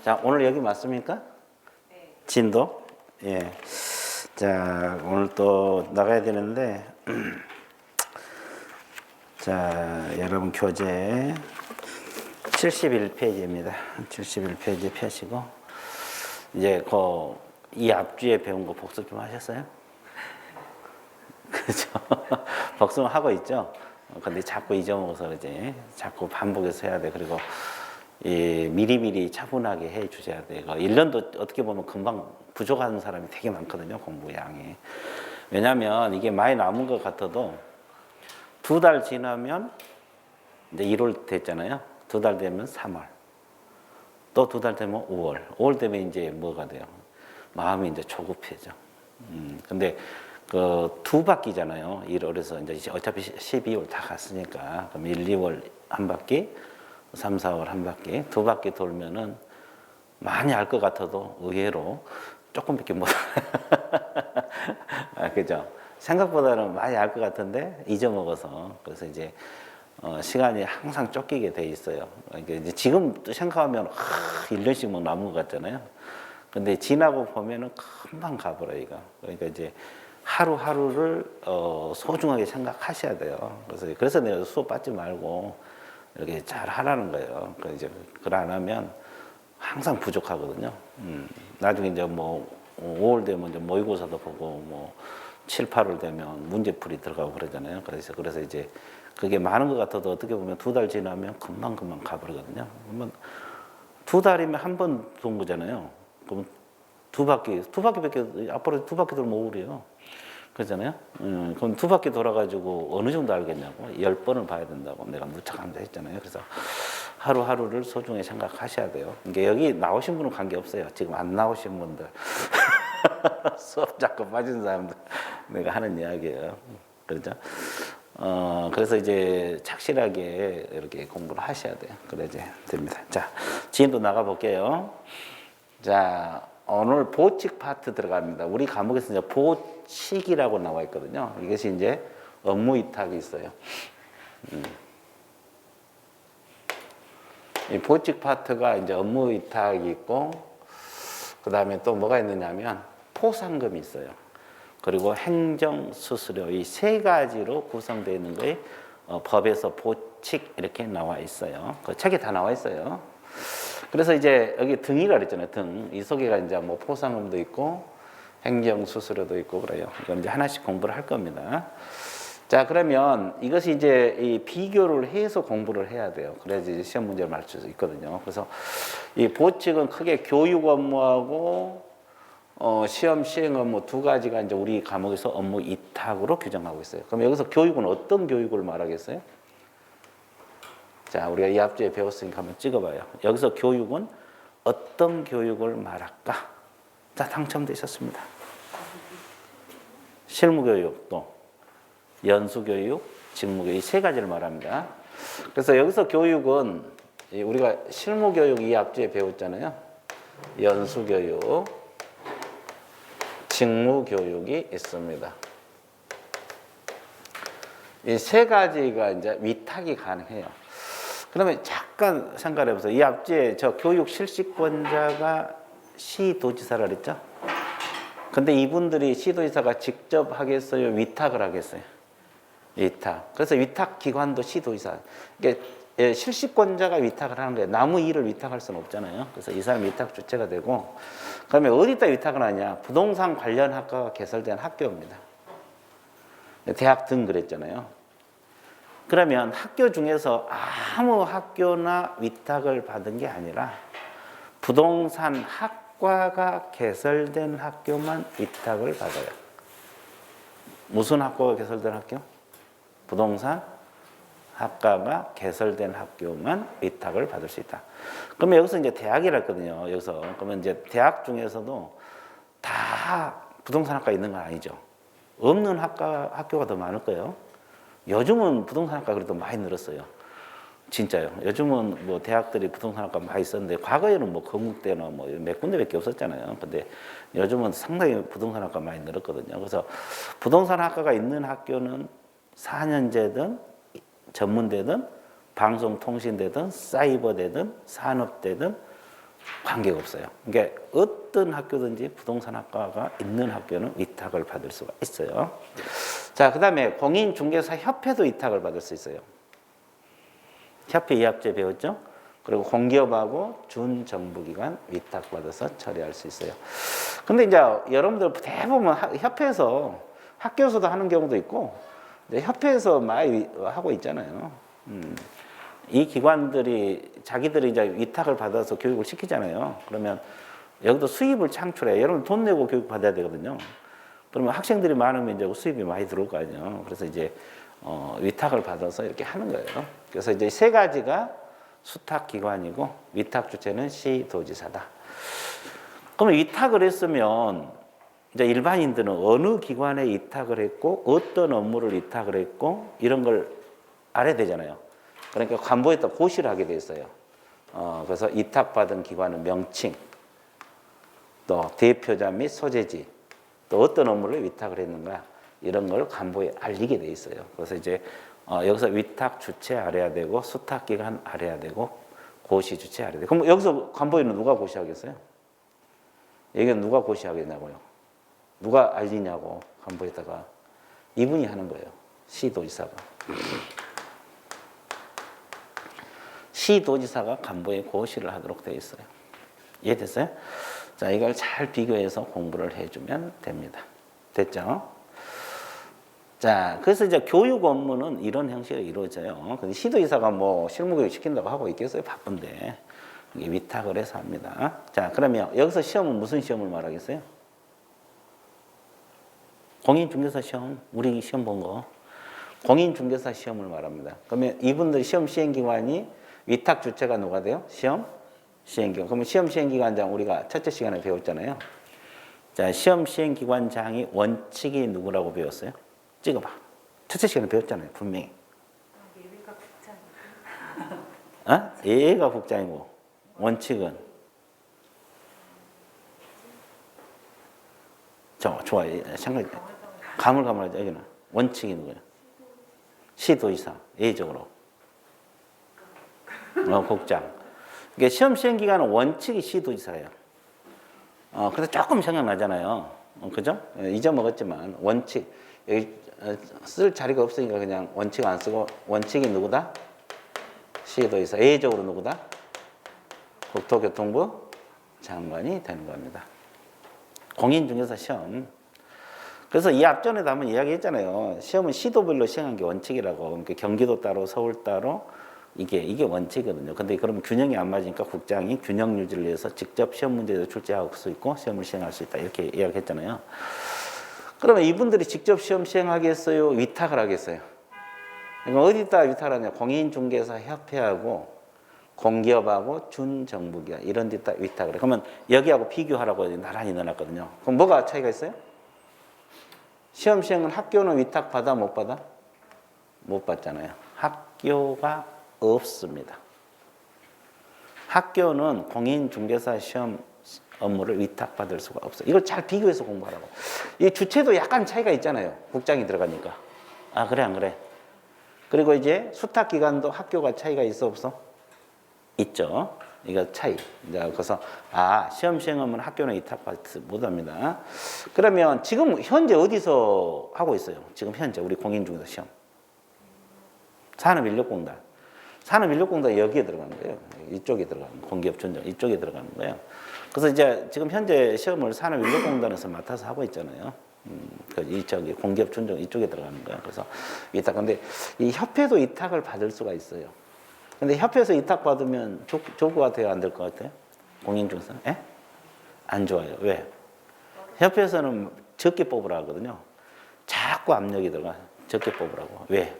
자, 오늘 여기 맞습니까? 네. 진도? 예. 자, 오늘 또 나가야 되는데, 자, 여러분 교재 71페이지입니다. 71페이지 펴시고, 이제 이 앞주에 배운 거 복습 좀 하셨어요? 그죠? 복습은 하고 있죠? 근데 자꾸 잊어먹어서 이제 자꾸 반복해서 해야 돼. 그리고 미리미리 차분하게 해 주셔야 돼요. 1년도 어떻게 보면 금방 부족한 사람이 되게 많거든요, 공부 양이. 왜냐면 이게 많이 남은 것 같아도 2달 지나면 이제 1월 됐잖아요. 2달 되면 3월. 또 2달 되면 5월. 5월 되면 이제 뭐가 돼요? 마음이 이제 조급해져. 근데 그 2바퀴잖아요. 1월에서 이제 어차피 12월 다 갔으니까. 그럼 1, 2월 한 바퀴, 3, 4월 한 바퀴, 2바퀴 돌면은 많이 알 것 같아도 의외로 조금밖에 못. 그죠? 생각보다는 많이 알 것 같은데 잊어먹어서. 그래서 이제 시간이 항상 쫓기게 돼 있어요. 그러니까 이제 지금 생각하면 1년씩 뭐 남은 것 같잖아요. 근데 지나고 보면은 금방 가버려 이거. 그러니까 이제 하루하루를 소중하게 생각하셔야 돼요. 그래서 내가 수업 받지 말고 이렇게 잘 하라는 거예요. 이제 그걸 안 하면 항상 부족하거든요. 나중에 이제 뭐 5월 되면 이제 모의고사도 보고 뭐 7, 8월 되면 문제풀이 들어가고 그러잖아요. 그래서 이제 그게 많은 것 같아도 어떻게 보면 2달 지나면 금방 가버리거든요. 그러면 2달이면 한 번 돈 거잖아요. 그럼 2바퀴밖에 앞으로 2바퀴 돌면 5월이에요. 그러잖아요. 그럼 2바퀴 돌아가지고 어느 정도 알겠냐고 10번을 봐야 된다고 내가 무척 한다 했잖아요. 그래서 하루하루를 소중히 생각하셔야 돼요. 그러니까 여기 나오신 분은 관계없어요. 지금 안 나오신 분들 수업 자꾸 빠진 사람들 내가 하는 이야기예요. 그렇죠? 그래서 이제 착실하게 이렇게 공부를 하셔야 돼요. 그래 이제 됩니다. 자, 지금도 나가 볼게요. 자, 오늘 보칙 파트 들어갑니다. 우리 과목에서 이제 보칙이라고 나와 있거든요. 이것이 이제 업무 위탁이 있어요. 이 보칙 파트가 이제 업무 위탁이 있고, 그 다음에 또 뭐가 있느냐면 포상금이 있어요. 그리고 행정 수수료 이 3가지로 구성되어 있는 거에 법에서 보칙 이렇게 나와 있어요. 그 책에 다 나와 있어요. 그래서 이제 여기 등이라 그랬잖아요. 등. 이 속에가 이제 뭐 포상금도 있고 행정 수수료도 있고 그래요. 이건 이제 하나씩 공부를 할 겁니다. 자, 그러면 이것이 이제 이 비교를 해서 공부를 해야 돼요. 그래야지 시험 문제를 맞출 수 있거든요. 그래서 이 보칙은 크게 교육 업무하고 시험 시행 업무 2가지가 이제 우리 과목에서 업무 위탁으로 규정하고 있어요. 그럼 여기서 교육은 어떤 교육을 말하겠어요? 자, 우리가 이 앞주에 배웠으니까 한번 찍어봐요. 여기서 교육은 어떤 교육을 말할까? 자, 당첨되셨습니다. 실무교육 또 연수교육, 직무교육 이 3가지를 말합니다. 그래서 여기서 교육은 우리가 실무교육 이 앞주에 배웠잖아요. 연수교육, 직무교육이 있습니다. 이 3가지가 이제 위탁이 가능해요. 그러면 잠깐 생각해 보세요. 이 앞주에 저 교육 실시권자가 시도지사라 그랬죠? 근데 이분들이 시도지사가 직접 하겠어요? 위탁을 하겠어요? 위탁. 그래서 위탁 기관도 시도지사. 이게 실시권자가 위탁을 하는 거예요. 남의 일을 위탁할 수는 없잖아요. 그래서 이 사람이 위탁 주체가 되고, 그러면 어디다 위탁을 하냐? 부동산 관련 학과가 개설된 학교입니다. 대학 등 그랬잖아요. 그러면 학교 중에서 아무 학교나 위탁을 받은 게 아니라 부동산 학과가 개설된 학교만 위탁을 받아요. 무슨 학과가 개설된 학교? 부동산 학과가 개설된 학교만 위탁을 받을 수 있다. 그러면 여기서 이제 대학이라 했거든요. 여기서. 그러면 이제 대학 중에서도 다 부동산 학과 있는 건 아니죠. 없는 학교가 더 많을 거예요. 요즘은 부동산학과 그래도 많이 늘었어요. 진짜요. 요즘은 뭐 대학들이 부동산학과 많이 있었는데 과거에는 뭐 건국대나 뭐 몇 군데밖에 없었잖아요. 근데 요즘은 상당히 부동산학과 많이 늘었거든요. 그래서 부동산학과가 있는 학교는 4년제든 전문대든 방송통신대든 사이버대든 산업대든 관계가 없어요. 그러니까 어떤 학교든지 부동산 학과가 있는 학교는 위탁을 받을 수가 있어요. 자, 그 다음에 공인중개사 협회도 위탁을 받을 수 있어요. 협회 이합제 배웠죠? 그리고 공기업하고 준정부기관 위탁받아서 처리할 수 있어요. 근데 이제 여러분들 대부분 협회에서 학교에서도 하는 경우도 있고 협회에서 많이 하고 있잖아요. 이 기관들이 자기들이 이제 위탁을 받아서 교육을 시키잖아요. 그러면 여기도 수입을 창출해. 여러분 돈 내고 교육 받아야 되거든요. 그러면 학생들이 많으면 이제 수입이 많이 들어올 거 아니에요. 그래서 이제 위탁을 받아서 이렇게 하는 거예요. 그래서 이제 세 가지가 수탁기관이고 위탁 주체는 시도지사다. 그러면 위탁을 했으면 이제 일반인들은 어느 기관에 위탁을 했고 어떤 업무를 위탁을 했고 이런 걸 알아야 되잖아요. 그러니까 관보에다 고시를 하게 돼 있어요. 그래서 위탁받은 기관의 명칭, 또 대표자 및 소재지, 또 어떤 업무를 위탁을 했는가 이런 걸 관보에 알리게 돼 있어요. 그래서 이제 여기서 위탁 주체 알아야 되고 수탁 기간 알아야 되고 고시 주체 알아야 되고 그럼 여기서 관보에는 누가 고시하겠어요? 여기는 누가 고시하겠냐고요? 누가 알리냐고 관보에다가 이분이 하는 거예요. 시도지사가. 시도지사가 관보에 고시를 하도록 되어 있어요. 이해됐어요? 자, 이걸 잘 비교해서 공부를 해주면 됩니다. 됐죠? 자, 그래서 이제 교육 업무는 이런 형식으로 이루어져요. 근데 시도지사가 뭐 실무교육 시킨다고 하고 있겠어요? 바쁜데. 이게 위탁을 해서 합니다. 자, 그러면 여기서 시험은 무슨 시험을 말하겠어요? 공인중개사 시험, 우리 시험 본 거. 공인중개사 시험을 말합니다. 그러면 이분들 시험 시행기관이 위탁 주체가 누가 돼요? 시험 시행기관. 그러면 시험 시행기관장 우리가 첫째 시간에 배웠잖아요. 자, 시험 시행기관장이 원칙이 누구라고 배웠어요? 찍어봐. 첫째 시간에 배웠잖아요, 분명히. 예외가 국장. 예외가 국장이고 원칙은 좋아. 생각 가물가물하죠. 여기는 원칙이 누구예요? 시도지사. 예외적으로. 국장. 그러니까 시험 시행 기간은 원칙이 시도지사예요. 그래서 조금 생각나잖아요. 그죠? 잊어먹었지만 원칙 여기 쓸 자리가 없으니까 그냥 원칙 안 쓰고 원칙이 누구다? 시도지사. 예외적으로 누구다? 국토교통부 장관이 되는 겁니다. 공인중개사 시험. 그래서 이 앞전에도 한번 이야기했잖아요. 시험은 시도별로 시행한 게 원칙이라고. 그러니까 경기도 따로 서울 따로 이게 원칙이거든요. 근데 그러면 균형이 안 맞으니까 국장이 균형 유지를 위해서 직접 시험 문제도 출제할 수 있고 시험을 시행할 수 있다. 이렇게 이야기했잖아요. 그러면 이분들이 직접 시험 시행하겠어요? 위탁을 하겠어요? 그러니까 어디다 위탁을 하냐? 공인중개사 협회하고 공기업하고 준정부기관 이런 데다 위탁을 해. 그러면 여기하고 비교하라고 나란히 넣어놨거든요. 그럼 뭐가 차이가 있어요? 시험 시행은 학교는 위탁 받아 못 받아? 못 받잖아요. 학교가 없습니다. 학교는 공인중개사 시험 업무를 위탁받을 수가 없어요. 이걸 잘 비교해서 공부하라고. 이 주체도 약간 차이가 있잖아요. 국장이 들어가니까. 아, 그래 안 그래? 그리고 이제 수탁기관도 학교가 차이가 있어 없어? 있죠. 이거 차이. 그래서 시험 시행하면 학교는 위탁받지 못합니다. 그러면 지금 현재 어디서 하고 있어요? 지금 현재 우리 공인중개사 시험. 산업인력공단. 산업인력공단 여기에 들어가는 거예요. 이쪽에 들어가는 공기업 전정 이쪽에 들어가는 거예요. 그래서 이제 지금 현재 시험을 산업인력공단에서 맡아서 하고 있잖아요. 저기 공기업 전정 이쪽에 들어가는 거예요. 그래서 위탁. 근데 이 협회도 위탁을 받을 수가 있어요. 근데 협회에서 위탁 받으면 좋을 것 같아요? 안 될 것 같아요? 공인중개사? 예? 안 좋아요. 왜? 협회에서는 적게 뽑으라 하거든요. 자꾸 압력이 들어가. 적게 뽑으라고. 왜?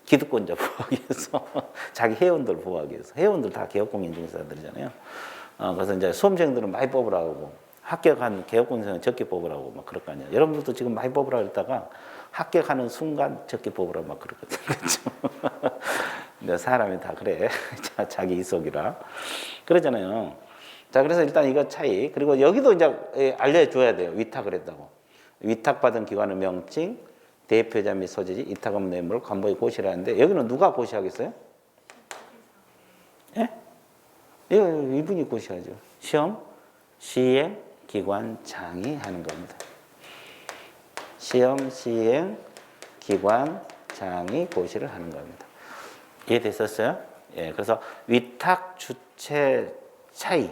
기득권자 보호하기 위해서. 자기 회원들 보호하기 위해서. 회원들 다 개업공인중개사들이잖아요. 그래서 이제 수험생들은 많이 뽑으라고 합격한 개업공인중개사는 적게 뽑으라고 막 그럴 거 아니에요. 여러분들도 지금 많이 뽑으라고 했다가 합격하는 순간 적게 뽑으라고 막 그러거든요. 그렇죠? 근데 사람이 다 그래. 자기 이속이라. 그러잖아요. 자, 그래서 일단 이거 차이. 그리고 여기도 이제 알려줘야 돼요. 위탁을 했다고. 위탁받은 기관의 명칭, 대표자 및 소재지, 위탁 업무 내용을 관보에 고시를 하는데 여기는 누가 고시하겠어요? 예? 이분이 고시하죠. 시험 시행 기관장이 하는 겁니다. 시험 시행 기관장이 고시를 하는 겁니다. 이해됐었어요? 예, 그래서 위탁 주체 차이,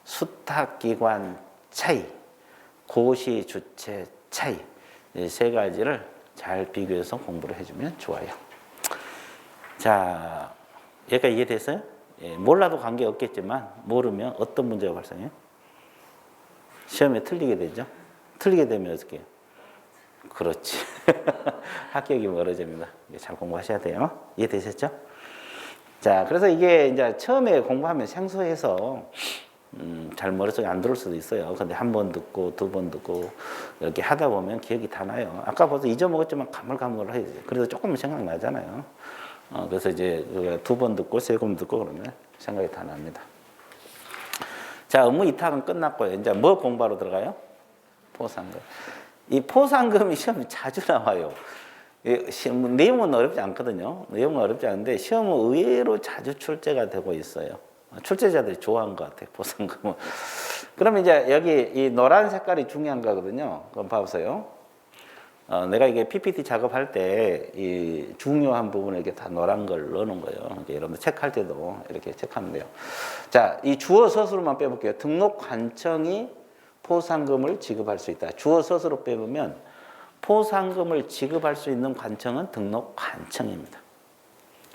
수탁 기관 차이, 고시 주체 차이, 이 세 가지를 잘 비교해서 공부를 해주면 좋아요. 자, 여기까지 이해됐어요? 예, 몰라도 관계 없겠지만 모르면 어떤 문제가 발생해요? 시험에 틀리게 되죠. 틀리게 되면 어떻게 해요? 그렇지. 합격이 멀어집니다. 잘 공부하셔야 돼요. 이해되셨죠? 자, 그래서 이게 이제 처음에 공부하면 생소해서 잘 머릿속에 안 들어올 수도 있어요. 근데 한 번 듣고 두 번 듣고 이렇게 하다 보면 기억이 다 나요. 아까 벌써 잊어먹었지만 가물가물하지. 그래도 조금은 생각나잖아요. 그래서 이제 두 번 듣고 세 번 듣고 그러면 생각이 다 납니다. 자, 업무 위탁은 끝났고요. 이제 뭐 공부하러 들어가요? 포상금. 이 포상금이 시험에 자주 나와요. 시험, 내용은 어렵지 않거든요. 내용은 어렵지 않은데 시험은 의외로 자주 출제가 되고 있어요. 출제자들이 좋아하는 것 같아요, 포상금은. 그러면 이제 여기 이 노란 색깔이 중요한 거거든요. 그럼 봐보세요. 내가 이게 PPT 작업할 때 이 중요한 부분을 이렇게 다 노란 걸 넣는 거예요. 여러분들 체크할 때도 이렇게 체크하면 돼요. 자, 이 주어 서술만 빼볼게요. 등록 관청이 포상금을 지급할 수 있다. 주어 서술로 빼보면 포상금을 지급할 수 있는 관청은 등록 관청입니다.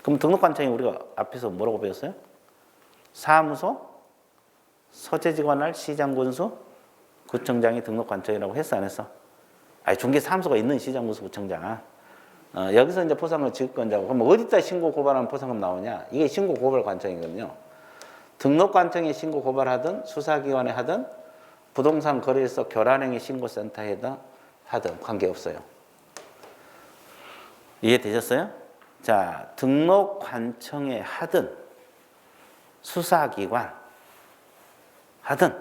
그럼 등록 관청이 우리가 앞에서 뭐라고 배웠어요? 사무소, 서재직원할 시장군수, 구청장이 등록 관청이라고 했어, 안 했어? 아니, 중개사무소가 있는 시장군수, 구청장. 여기서 이제 포상금 지급권자고, 그럼 어디다 신고 고발하면 포상금 나오냐? 이게 신고 고발 관청이거든요. 등록 관청에 신고 고발하든 수사기관에 하든 부동산 거래소 교란행위 신고센터에 하든 관계없어요. 이해되셨어요? 자, 등록 관청에 하든 수사기관 하든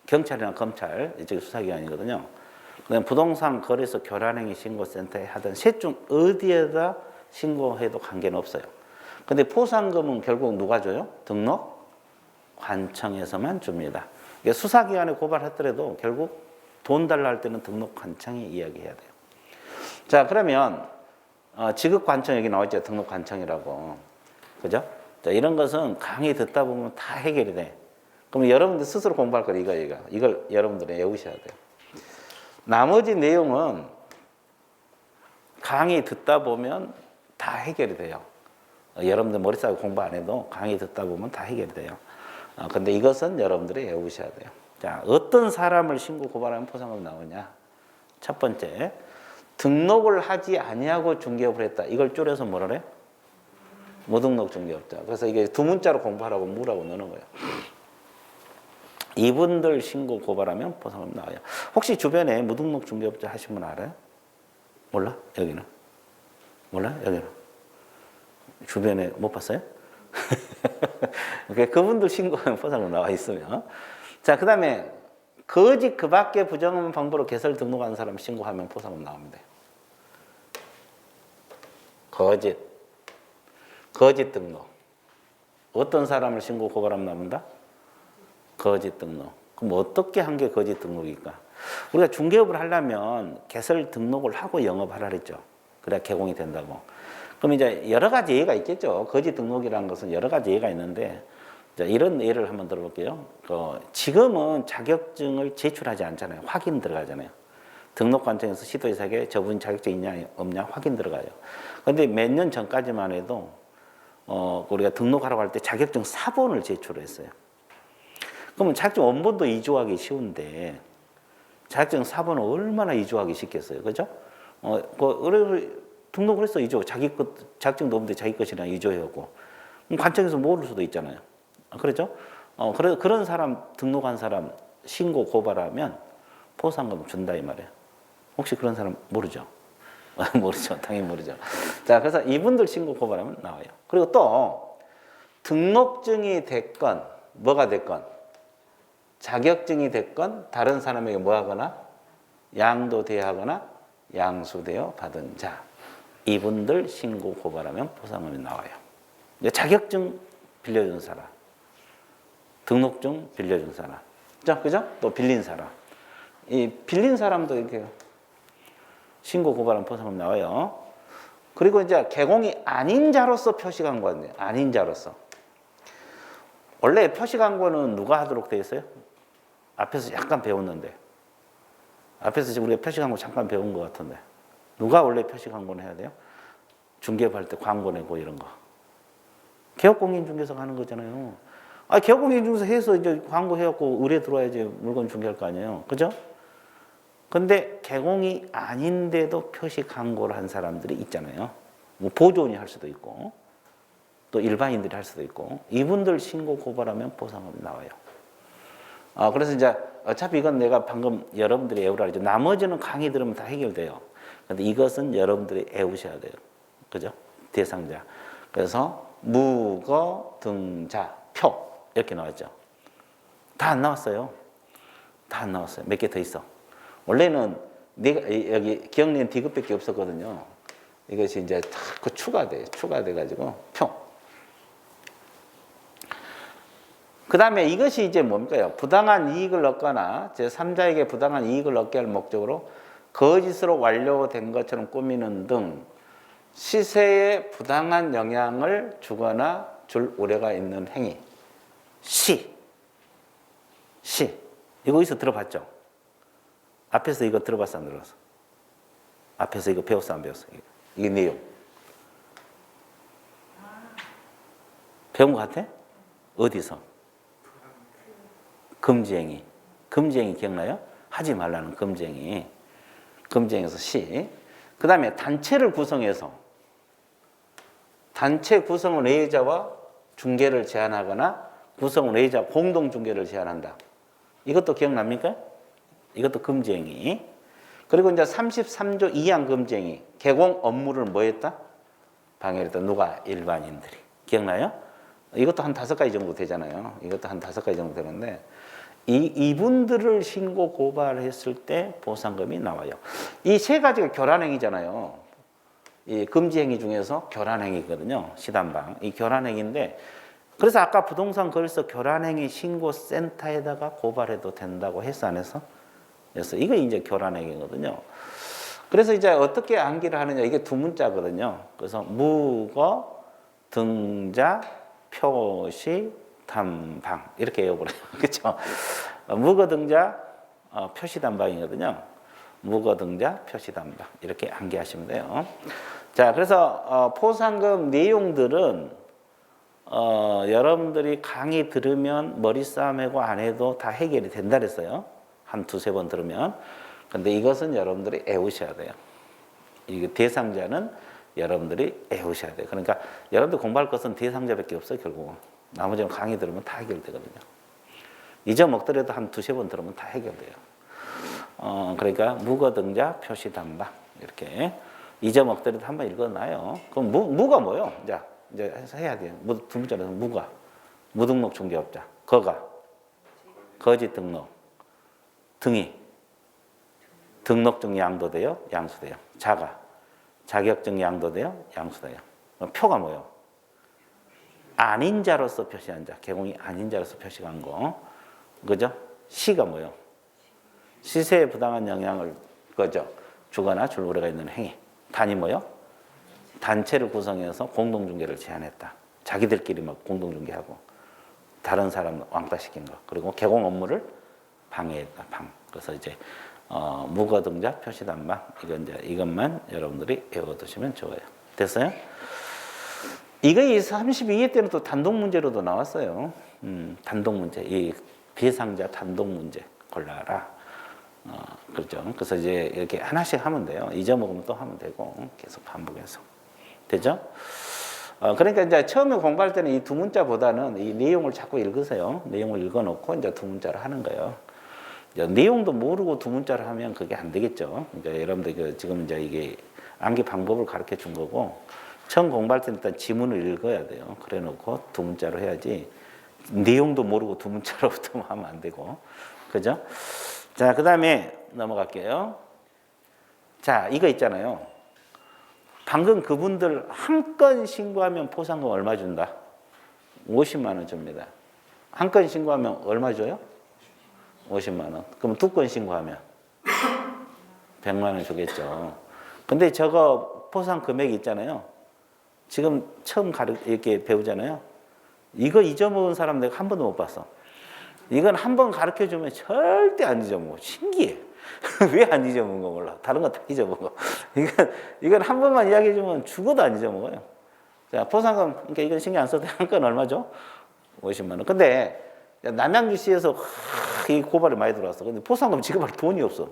경찰이나 검찰, 이쪽이 수사기관이거든요. 그다음 부동산 거래소 교란행위 신고센터에 하든 셋 중 어디에다 신고해도 관계는 없어요. 근데 포상금은 결국 누가 줘요? 등록 관청에서만 줍니다. 수사기관에 고발했더라도 결국 돈 달라 할 때는 등록 관청이 이야기해야 돼요. 자, 그러면 지급 관청 여기 나와있죠. 등록 관청이라고. 그죠? 자, 이런 것은 강의 듣다 보면 다 해결이 돼. 그럼 여러분들 스스로 공부할 거 이걸 여러분들이 외우셔야 돼요. 나머지 내용은 강의 듣다 보면 다 해결이 돼요. 여러분들 머리 싸고 공부 안 해도 강의 듣다 보면 다 해결이 돼요. 근데 이것은 여러분들이 외우셔야 돼요. 자, 어떤 사람을 신고 고발하면 포상금 나오냐? 첫 번째, 등록을 하지 아니하고 중개업을 했다. 이걸 줄여서 뭐라 그래? 무등록 중개업자. 그래서 이게 두 문자로 공부하라고 무라고 넣는 거예요. 이분들 신고 고발하면 포상금 나와요. 혹시 주변에 무등록 중개업자 하신 분 알아요? 몰라? 여기는? 몰라? 여기는? 주변에 못 봤어요? 그분들 신고하면 포상금 나와 있으면. 자, 그 다음에 거짓 그 밖에 부정한 방법으로 개설 등록한 사람 신고하면 포상금 나옵니다. 거짓 등록. 어떤 사람을 신고 고발하면 나옵니다? 거짓 등록. 그럼 어떻게 한 게 거짓 등록일까? 우리가 중개업을 하려면 개설 등록을 하고 영업하라 그랬죠. 그래야 개공이 된다고. 그럼 이제 여러 가지 예가 있겠죠. 거짓 등록이라는 것은 여러 가지 예가 있는데, 자, 이런 예를 한번 들어볼게요. 지금은 자격증을 제출하지 않잖아요. 확인 들어가잖아요. 등록관청에서 시도의사에게 저분 자격증 있냐 없냐 확인 들어가요. 그런데 몇 년 전까지만 해도 우리가 등록하라고 할 때 자격증 사본을 제출했어요. 그러면 자격증 원본도 이주하기 쉬운데 자격증 사본은 얼마나 이주하기 쉽겠어요, 그죠? 등록을 했어 이주, 자기 것 자격증도 없는데 자기 것이나 이주하고 관청에서 모를 수도 있잖아요. 그렇죠? 그런 사람 등록한 사람 신고 고발하면 포상금 준다 이 말이에요. 혹시 그런 사람 모르죠? 모르죠, 당연히 모르죠. 자, 그래서 이분들 신고 고발하면 나와요. 그리고 또 등록증이 됐건 뭐가 됐건 자격증이 됐건 다른 사람에게 뭐 하거나 양도대하거나 양수되어 받은 자, 이분들 신고 고발하면 포상금이 나와요. 자격증 빌려준 사람, 등록증 빌려준 사람. 자, 그죠? 또 빌린 사람. 이 빌린 사람도 이렇게 신고 고발한 포상금 나와요. 그리고 이제 개공이 아닌 자로서 표시광고인데, 아닌 자로서. 원래 표시광고는 누가 하도록 되어 있어요? 앞에서 약간 배웠는데. 앞에서 지금 우리가 표시광고 잠깐 배운 것 같은데. 누가 원래 표시광고는 해야 돼요? 중개할 때 광고 내고 이런 거. 개업공인중개사가 하는 거잖아요. 아, 개업공인중개사 해서 이제 광고 해갖고 의뢰 들어와야지 물건 중개할 거 아니에요. 그죠? 근데 개공이 아닌데도 표시 광고를 한 사람들이 있잖아요. 뭐 보조원이 할 수도 있고 또 일반인들이 할 수도 있고 이분들 신고 고발하면 보상금이 나와요. 그래서 이제 어차피 이건 내가 방금 여러분들이 외우라 그랬죠. 나머지는 강의 들으면 다 해결돼요. 근데 이것은 여러분들이 외우셔야 돼요. 그죠? 대상자. 그래서 무거, 등자, 표 이렇게 나왔죠. 다 안 나왔어요. 다 안 나왔어요. 몇 개 더 있어. 원래는 내가 여기 기억낸 디귿밖에 없었거든요. 이것이 이제 자꾸 추가돼 가지고 표. 그 다음에 이것이 이제 뭡니까요? 부당한 이익을 얻거나 제3자에게 부당한 이익을 얻게 할 목적으로 거짓으로 완료된 것처럼 꾸미는 등 시세에 부당한 영향을 주거나 줄 우려가 있는 행위. 시. 이거 어디서 들어봤죠? 앞에서 이거 들어봤어, 안 들어봤어? 앞에서 이거 배웠어, 안 배웠어? 이게 내용. 배운 것 같아? 어디서? 금지행위. 금지행위 기억나요? 하지 말라는 금지행위. 금지행위에서 시. 그 다음에 단체를 구성해서 단체 구성원 A자와 중개를 제한하거나 구성원 A자 공동 중개를 제한한다. 이것도 기억납니까? 이것도 금지행위. 그리고 이제 33조 2항 금지행위. 개공 업무를 뭐 했다? 방해했다. 누가? 일반인들이. 기억나요? 이것도 한 5가지 정도 되잖아요. 이것도 한 5가지 정도 되는데 이분들을 신고 고발했을 때 보상금이 나와요. 이 3가지가 결란행위잖아요. 이 금지행위 중에서 결란행위거든요. 시단방. 이 결란행위인데 그래서 아까 부동산 거래소 결란행위 신고센터에다가 고발해도 된다고 했어, 안 했어? 그래서 이거 이제 결란행위거든요. 그래서 이제 어떻게 암기를 하느냐, 이게 두 문자거든요. 그래서 무거, 등자, 표시, 담방 이렇게 외워버려요. 그렇죠? 무거, 등자, 표시, 담방이거든요. 무거, 등자, 표시, 담방 이렇게 암기하시면 돼요. 자, 그래서 포상금 내용들은 여러분들이 강의 들으면 머리싸움하고 안 해도 다 해결이 된다 그랬어요. 한 2-3번 들으면. 근데 이것은 여러분들이 외우셔야 돼요. 이게 대상자는 여러분들이 외우셔야 돼요. 그러니까 여러분들 공부할 것은 대상자밖에 없어요, 결국은. 나머지는 강의 들으면 다 해결되거든요. 잊어먹더라도 한 2-3번 들으면 다 해결돼요. 그러니까 무거, 등자, 표시, 담방 이렇게 잊어먹더라도 한번 읽어놔요. 그럼 무가 뭐요? 이제 해야 돼요. 두 문자로는 무가, 무등록 중개업자, 거가, 거짓 등록, 등이, 등록증 양도돼요, 양수돼요. 자가, 자격증 양도돼요, 양수돼요. 표가 뭐요? 아닌 자로서 표시한 자, 개공이 아닌 자로서 표시한 거, 그죠? 시가 뭐요? 시세에 부당한 영향을 그죠? 주거나 줄 우려가 있는 행위. 단이 뭐요? 단체를 구성해서 공동중개를 제한했다. 자기들끼리 막 공동중개하고 다른 사람 왕따시킨 거. 그리고 개공 업무를 방해했다. 그래서 이제 무거, 등자, 표시, 담방 이것만 여러분들이 외워두시면 좋아요. 됐어요? 이거 이 32회 때는 또 단독 문제로도 나왔어요. 단독 문제, 이 대상자 단독 문제 골라라. 그렇죠. 그래서 이제 이렇게 하나씩 하면 돼요. 잊어먹으면 또 하면 되고 계속 반복해서 되죠. 그러니까 이제 처음에 공부할 때는 이 두 문자보다는 이 내용을 자꾸 읽으세요. 내용을 읽어놓고 이제 두 문자를 하는 거예요. 내용도 모르고 두 문자를 하면 그게 안 되겠죠. 그러니까 여러분들 지금 이제 이게 암기 방법을 가르쳐 준 거고. 처음 공부할 때는 일단 지문을 읽어야 돼요. 그래 놓고 두 문자로 해야지 내용도 모르고 두 문자로부터 하면 안 되고. 그죠? 자, 그 다음에 넘어갈게요. 자, 이거 있잖아요. 방금 그분들 한 건 신고하면 포상금 얼마 준다? 50만 원 줍니다. 한 건 신고하면 얼마 줘요? 50만 원. 그럼 두 건 신고하면 100만 원 주겠죠. 근데 저거 포상 금액이 있잖아요. 지금 처음 이렇게 배우잖아요. 이거 잊어먹은 사람 내가 한 번도 못 봤어. 이건 한 번 가르쳐 주면 절대 안 잊어먹어. 신기해. 왜 안 잊어먹은 거 몰라. 다른 건 다 잊어먹어. 이건 한 번만 이야기해 주면 죽어도 안 잊어먹어요. 자, 포상금, 그러니까 이건 신경 안 써도 한 건 얼마죠? 50만 원. 근데 남양주시에서 이 고발이 많이 들어왔어. 근데 포상금 지급할 돈이 없어.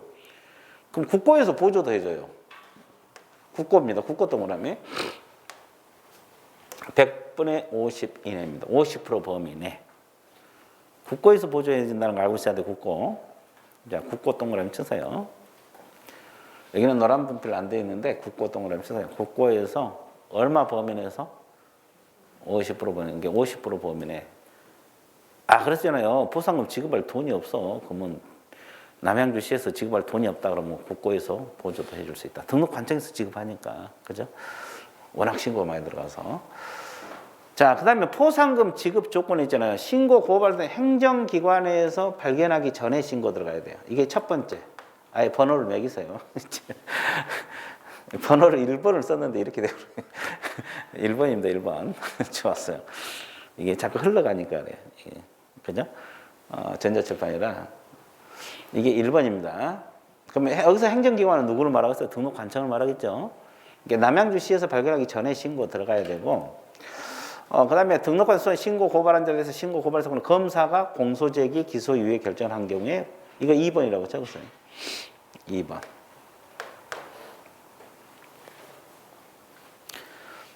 그럼 국고에서 보조도 해줘요. 국고입니다. 국고 동그라미. 100분의 50 이내입니다. 50% 범위 내. 국고에서 보조해준다는 걸 알고 있어야 돼, 국고. 자, 국고 동그라미 치세요. 여기는 노란 분필 안 되어 있는데, 국고 동그라미 치세요. 국고에서 얼마 범위 내에서? 50% 범위, 이게 50% 범위 내. 아, 그랬잖아요. 포상금 지급할 돈이 없어. 그러면 남양주시에서 지급할 돈이 없다 그러면 국고에서 보조도 해줄 수 있다. 등록관청에서 지급하니까. 그죠? 워낙 신고가 많이 들어가서. 자, 그 다음에 포상금 지급 조건 있잖아요. 신고 고발된 행정기관에서 발견하기 전에 신고 들어가야 돼요. 이게 첫 번째. 아예 번호를 매기세요. 번호를 1번을 썼는데 이렇게 되고 1번입니다. 1번. 좋았어요. 이게 자꾸 흘러가니까 그래요. 그죠? 전자철판이라. 이게 1번입니다. 그러면 여기서 행정기관은 누구를 말하겠어요? 등록관청을 말하겠죠. 이게 남양주시에서 발견하기 전에 신고 들어가야 되고, 그 다음에 등록관청 신고 고발한 자에 대해서 신고 고발 사건은 검사가 공소제기 기소유예 결정한 경우에 이거 2번이라고 적었어요. 2번.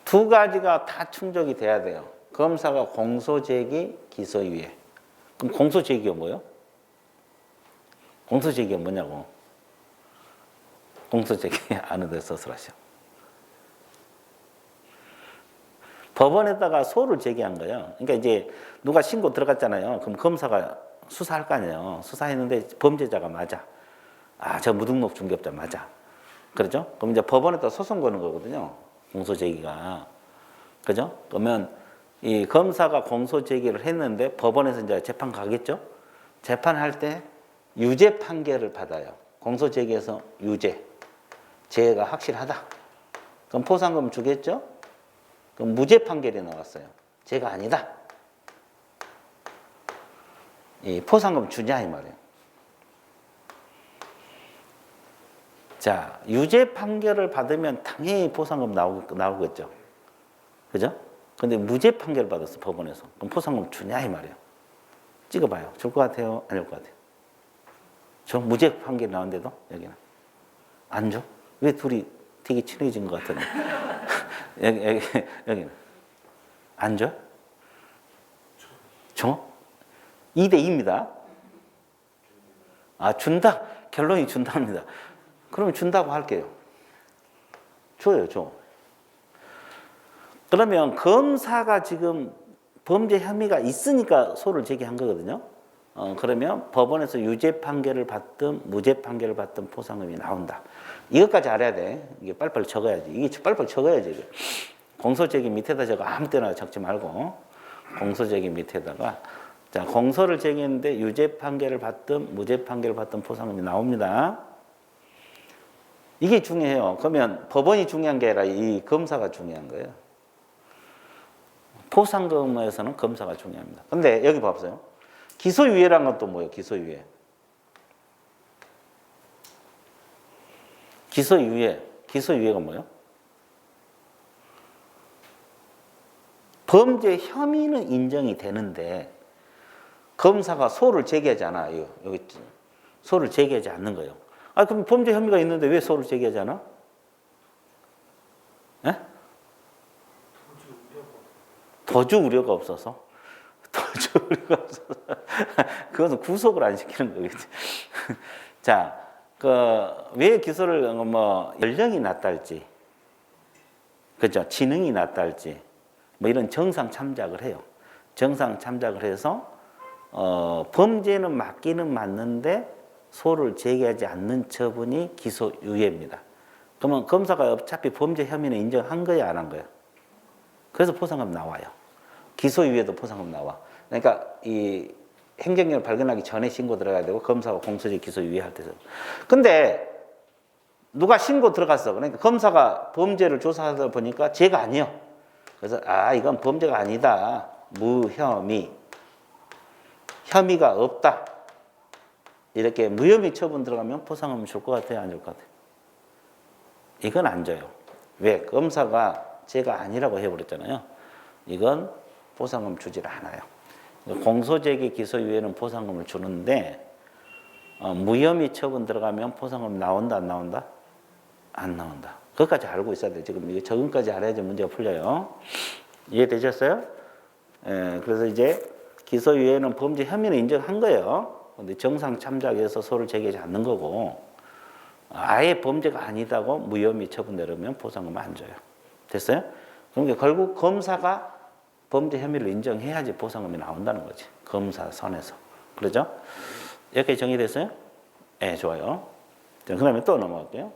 두 가지가 다 충족이 돼야 돼요. 검사가 공소제기 기소유예. 그럼 공소제기가 뭐예요? 공소제기가 뭐냐고. 공소제기 아는 데 써서 하셔. 법원에다가 소를 제기한 거예요. 그러니까 이제 누가 신고 들어갔잖아요. 그럼 검사가 수사할 거 아니에요. 수사했는데 범죄자가 맞아. 아, 저 무등록 중개업자 맞아. 그렇죠? 그럼 이제 법원에다 소송 거는 거거든요. 공소제기가. 그죠? 그러면 이 검사가 공소제기를 했는데 법원에서 이제 재판 가겠죠? 재판할 때 유죄 판결을 받아요. 공소제기에서 유죄. 죄가 확실하다. 그럼 포상금 주겠죠? 그럼 무죄 판결이 나왔어요. 죄가 아니다. 이 포상금 주냐 이 말이에요. 자, 유죄 판결을 받으면 당연히 포상금 나오겠죠. 그죠? 근데 무죄 판결을 받았어, 법원에서. 그럼 포상금 주냐 이 말이에요. 찍어봐요. 줄 것 같아요? 안 줄 것 같아요? 저 무죄 판결이 나왔는데도 여기는 안 줘? 왜 둘이 되게 친해진 것 같은데? 여기는 안 줘? 줘? 2대2입니다. 아, 준다? 결론이 준답니다. 그러면 준다고 할게요. 줘요, 줘. 그러면 검사가 지금 범죄 혐의가 있으니까 소를 제기한 거거든요. 그러면 법원에서 유죄 판결을 받든 무죄 판결을 받든 포상금이 나온다. 이것까지 알아야 돼. 이게 빨리빨리 적어야지. 이게 빨리빨리 적어야지. 이게. 공소제기 밑에다 적어. 아무 때나 적지 말고. 공소제기 밑에다가. 자, 공소를 제기했는데 유죄 판결을 받든 무죄 판결을 받든 포상금이 나옵니다. 이게 중요해요. 그러면 법원이 중요한 게 아니라 이 검사가 중요한 거예요. 포상금에서는 검사가 중요합니다. 근데 여기 봐보세요. 기소유예란 건 또 뭐예요? 기소유예. 기소유예가 뭐예요? 범죄 혐의는 인정이 되는데 검사가 소를 제기하지 않아요. 여기 소를 제기하지 않는 거예요. 아, 그럼 범죄 혐의가 있는데 왜 소를 제기하지 않아? 예? 도주 우려가 없어서? 도주 우려가 없어서. 그것은 구속을 안 시키는 거겠지. 자, 왜 기소를, 연령이 낮다 할지, 그죠? 지능이 낮다 할지, 이런 정상 참작을 해요. 정상 참작을 해서, 범죄는 맞기는 맞는데, 소를 제기하지 않는 처분이 기소유예입니다. 그러면 검사가 어차피 범죄 혐의는 인정한 거야, 안 한 거야? 그래서 포상금 나와요. 기소유예도 포상금 나와. 그러니까 이 행정력을 발견하기 전에 신고 들어가야 되고 검사가 공소시효 기소 유예할 때서. 근데 누가 신고 들어갔어. 그러니까 검사가 범죄를 조사하다 보니까 죄가 아니요. 그래서 이건 범죄가 아니다. 무혐의. 혐의가 없다. 이렇게 무혐의 처분 들어가면 포상금 줄 것 같아요? 안 줄 것 같아요? 이건 안 줘요. 왜? 검사가 죄가 아니라고 해버렸잖아요. 이건 포상금 주질 않아요. 공소제기 기소유예는 포상금을 주는데 무혐의 처분 들어가면 포상금 나온다 안 나온다? 안 나온다. 그것까지 알고 있어야 돼요. 지금 이게 적응까지 알아야지 문제가 풀려요. 이해되셨어요? 그래서 이제 기소유예는 범죄 혐의는 인정한 거예요. 근데 정상 참작에서 소를 제기하지 않는 거고 아예 범죄가 아니다고 무혐의 처분 내려면 포상금 안 줘요. 됐어요? 그러니까 결국 검사가 범죄 혐의를 인정해야지 보상금이 나온다는 거지. 검사 선에서. 그러죠? 이렇게 정리됐어요? 네, 좋아요. 자, 그 다음에 또 넘어갈게요.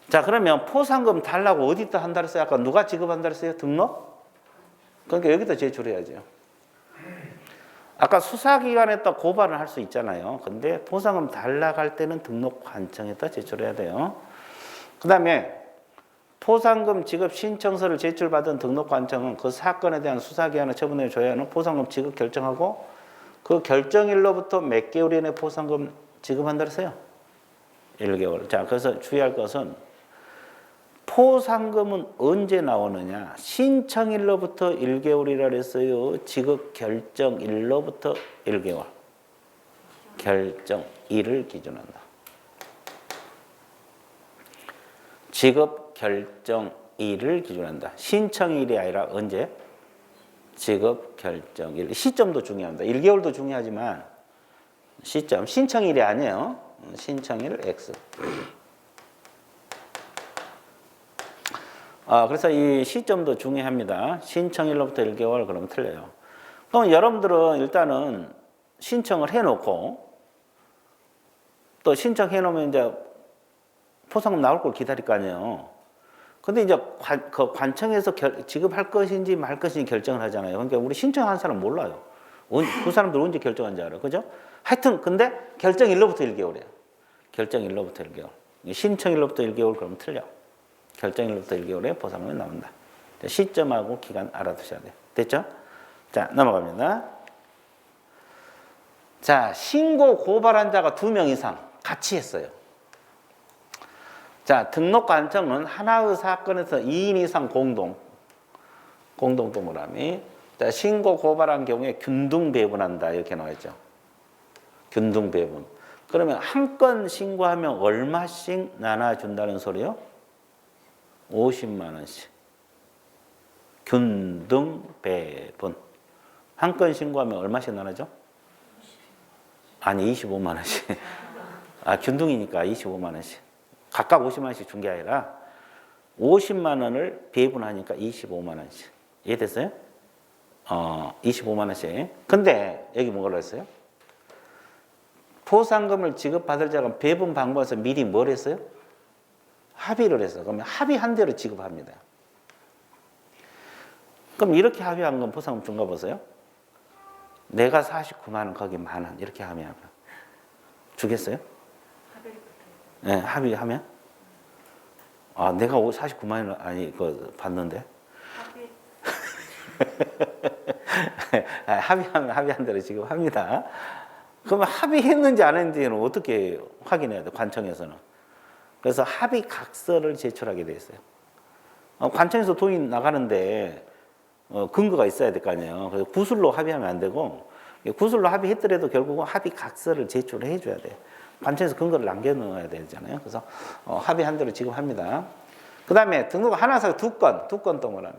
자, 그러면 포상금 달라고 어디다 한다 그랬어요? 아까 누가 지급한다 그랬어요? 등록? 그러니까 여기다 제출해야죠. 아까 수사기관에다 고발을 할 수 있잖아요. 근데 포상금 달라고 할 때는 등록관청에다 제출해야 돼요. 그 다음에 포상금 지급 신청서를 제출받은 등록관청은 그 사건에 대한 수사기한의 처분을 줘야 하는 포상금 지급 결정하고 그 결정일로부터 몇 개월 이내 포상금 지급한다 그랬어요? 1개월. 자, 그래서 주의할 것은 포상금은 언제 나오느냐? 신청일로부터 1개월이라 그랬어요. 지급 결정일로부터 1개월. 결정일을 기준한다. 지급 결정일을 기준한다. 신청일이 아니라 언제? 지급 결정일. 시점도 중요합니다. 1개월도 중요하지만 시점. 신청일이 아니에요. 신청일 X. 그래서 이 시점도 중요합니다. 신청일로부터 1개월 그러면 틀려요. 그럼 여러분들은 일단은 신청을 해놓고 또 신청해 놓으면 이제 포상금 나올 걸 기다릴 거 아니에요. 근데 이제 그 관청에서 지급할 것인지 말 것인지 결정을 하잖아요. 그러니까 우리 신청한 사람 몰라요. 그 사람들 언제 결정한지 알아요. 그죠? 하여튼 근데 결정일로부터 1개월이에요. 결정일로부터 1개월. 신청일로부터 1개월 그러면 틀려. 결정일로부터 1개월에 보상금이 나온다. 시점하고 기간 알아두셔야 돼요. 됐죠? 자, 넘어갑니다. 자, 신고 고발한 자가 2명 이상 같이 했어요. 자, 등록관청은 하나의 사건에서 2인 이상 공동 동그라미. 자, 신고 고발한 경우에 균등 배분한다. 이렇게 나와있죠. 균등 배분. 그러면 한 건 신고하면 얼마씩 나눠준다는 소리요? 50만 원씩. 균등 배분. 한 건 신고하면 얼마씩 나눠줘? 아니, 25만 원씩. 균등이니까 25만 원씩. 각각 50만 원씩 준 게 아니라 50만 원을 배분하니까 25만 원씩. 이해됐어요? 25만 원씩. 근데 여기 뭐라 했어요? 포상금을 지급받을 자가 배분 방법에서 미리 뭘 했어요? 합의를 했어. 그러면 합의한 대로 지급합니다. 그럼 이렇게 합의한 건 포상금 준가 보세요? 내가 49만 원, 거기 만 원. 이렇게 합의하면 주겠어요? 네, 합의하면? 내가 49만 원 받는데? 합의한 대로 지금 합니다. 그러면 합의했는지 안 했는지는 어떻게 확인해야 돼, 관청에서는? 그래서 합의 각서를 제출하게 돼 있어요. 관청에서 돈이 나가는데 근거가 있어야 될 거 아니에요. 그래서 구술로 합의하면 안 되고, 구술로 합의했더라도 결국은 합의 각서를 제출을 해줘야 돼요. 관청에서 근거를 남겨놓아야 되잖아요. 그래서 합의한 대로 지급합니다. 그 다음에 등록 하나사 두 건 동그라미.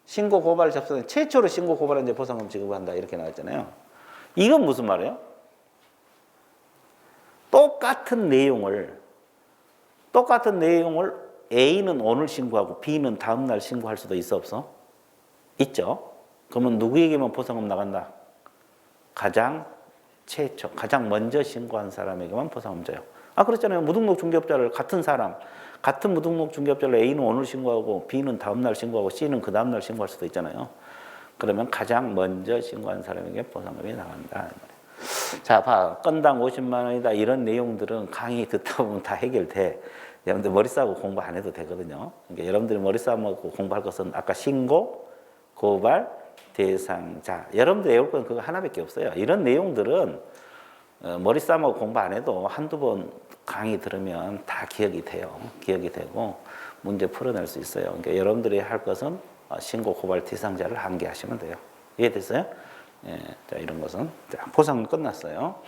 신고 고발 접수는 최초로 신고 고발한 데 보상금 지급한다. 이렇게 나왔잖아요. 이건 무슨 말이에요? 똑같은 내용을 A는 오늘 신고하고 B는 다음날 신고할 수도 있어 없어? 있죠. 그러면 누구에게만 보상금 나간다? 가장 먼저 신고한 사람에게만 보상금 줘요. 그렇잖아요. 무등록 중개업자를 같은 무등록 중개업자를 A는 오늘 신고하고 B는 다음날 신고하고 C는 그 다음날 신고할 수도 있잖아요. 그러면 가장 먼저 신고한 사람에게 보상금이 나간다. 자, 봐. 건당 50만 원이다. 이런 내용들은 강의 듣다 보면 다 해결돼. 여러분들 머리 싸고 공부 안 해도 되거든요. 그러니까 여러분들이 머리 싸고 공부할 것은 아까 신고, 고발, 대상자. 여러분들 외울 건 그거 하나밖에 없어요. 이런 내용들은 머리 싸고 공부 안 해도 한두 번 강의 들으면 다 기억이 돼요. 기억이 되고 문제 풀어낼 수 있어요. 그러니까 여러분들이 할 것은 신고, 고발, 대상자를 암기하시면 돼요. 이해됐어요? 예, 자, 이런 것은. 자, 보상은 끝났어요.